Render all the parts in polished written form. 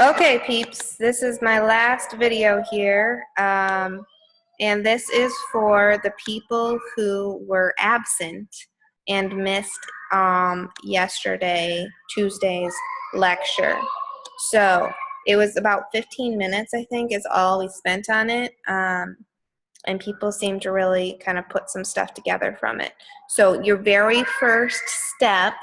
Okay, peeps, this is my last video here, and this is for the people who were absent and missed yesterday, Tuesday's lecture. So it was about 15 minutes, I think, is all we spent on it, and people seem to really kind of put some stuff together from it. So your very first step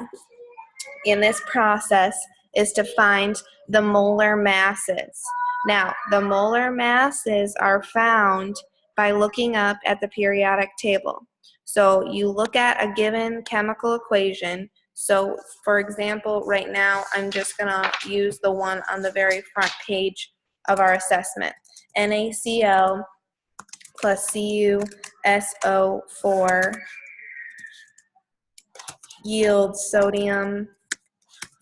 in this process is to find the molar masses. Now, the molar masses are found by looking up at the periodic table. So you look at a given chemical equation. So, for example, right now I'm just going to use the one on the very front page of our assessment. NaCl plus CuSO4 yields sodium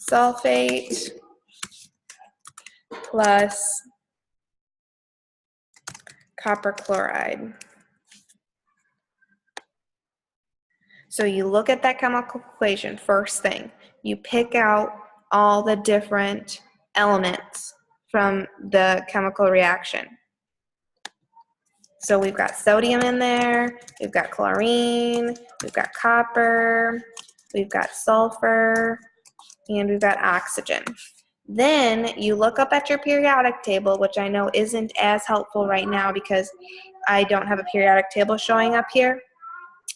sulfate plus copper chloride. So you look at that chemical equation first thing. You pick out all the different elements from the chemical reaction. So we've got sodium in there, we've got chlorine, we've got copper, we've got sulfur, and we've got oxygen. Then you look up at your periodic table, which I know isn't as helpful right now because I don't have a periodic table showing up here,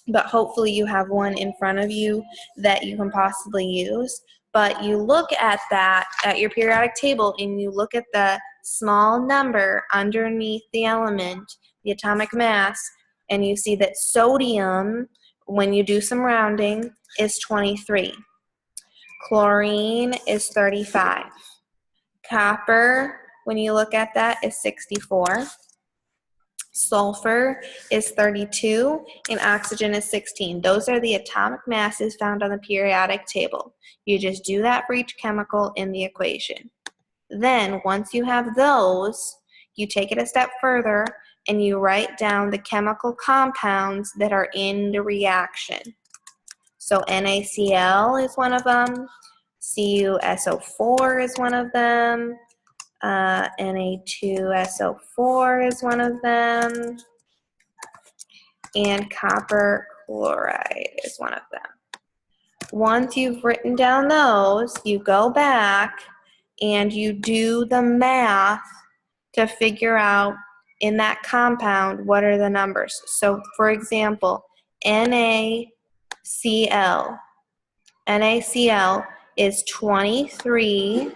but hopefully you have one in front of you that you can possibly use. But you look at that, at your periodic table, and you look at the small number underneath the element, the atomic mass, and you see that sodium, when you do some rounding, is 23. Chlorine is 35. Copper, when you look at that, is 64. Sulfur is 32, and oxygen is 16. Those are the atomic masses found on the periodic table. You just do that for each chemical in the equation. Then, once you have those, you take it a step further and you write down the chemical compounds that are in the reaction. So NaCl is one of them, CuSO4 is one of them, Na2SO4 is one of them, and copper chloride is one of them. Once you've written down those, you go back and you do the math to figure out in that compound what are the numbers. So, for example, NaCl is 23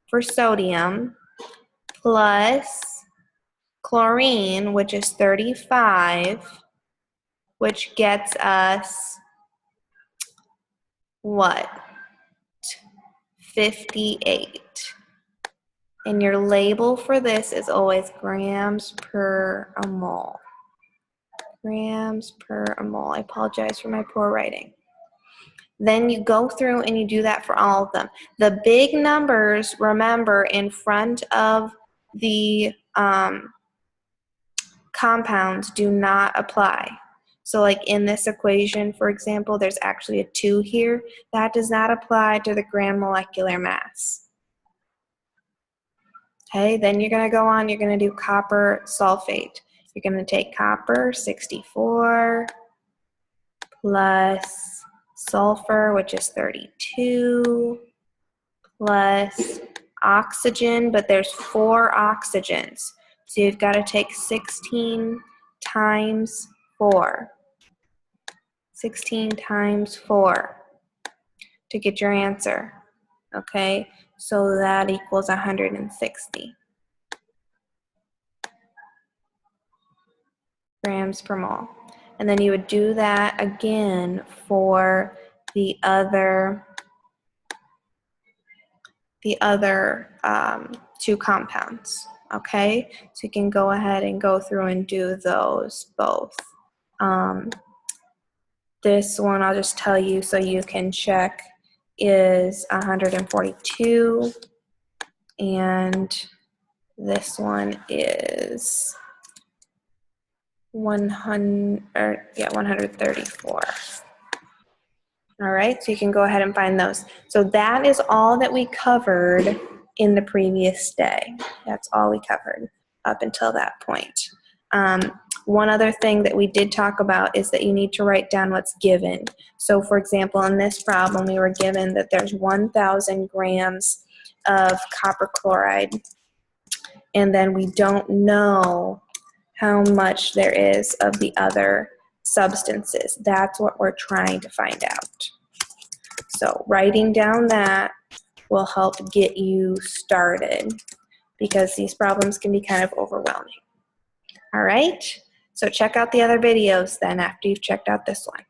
for sodium, plus chlorine, which is 35, which gets us what? 58. And your label for this is always grams per mole. Grams per mole. I apologize for my poor writing. Then you go through and you do that for all of them. The big numbers, remember, in front of the compounds do not apply. So like in this equation, for example, there's actually a 2 here. That does not apply to the gram molecular mass. Okay, then you're going to go on, you're going to do copper sulfate. You're going to take copper, 64, plus sulfur, which is 32, plus oxygen, but there's 4 oxygens. So you've got to take 16 times 4. 16 times 4 to get your answer. Okay, so that equals 160 grams per mole. And then you would do that again for the other 2 compounds. Okay, so you can go ahead and go through and do those both. This one I'll just tell you so you can check is 142, and this one is 134. All right, so you can go ahead and find those. So that is all that we covered in the previous day. That's all we covered up until that point. One other thing that we did talk about is that you need to write down what's given. So for example, in this problem, we were given that there's 1,000 grams of copper chloride, and then we don't know how much there is of the other substances. That's what we're trying to find out. So writing down that will help get you started, because these problems can be kind of overwhelming. All right, so check out the other videos then after you've checked out this one.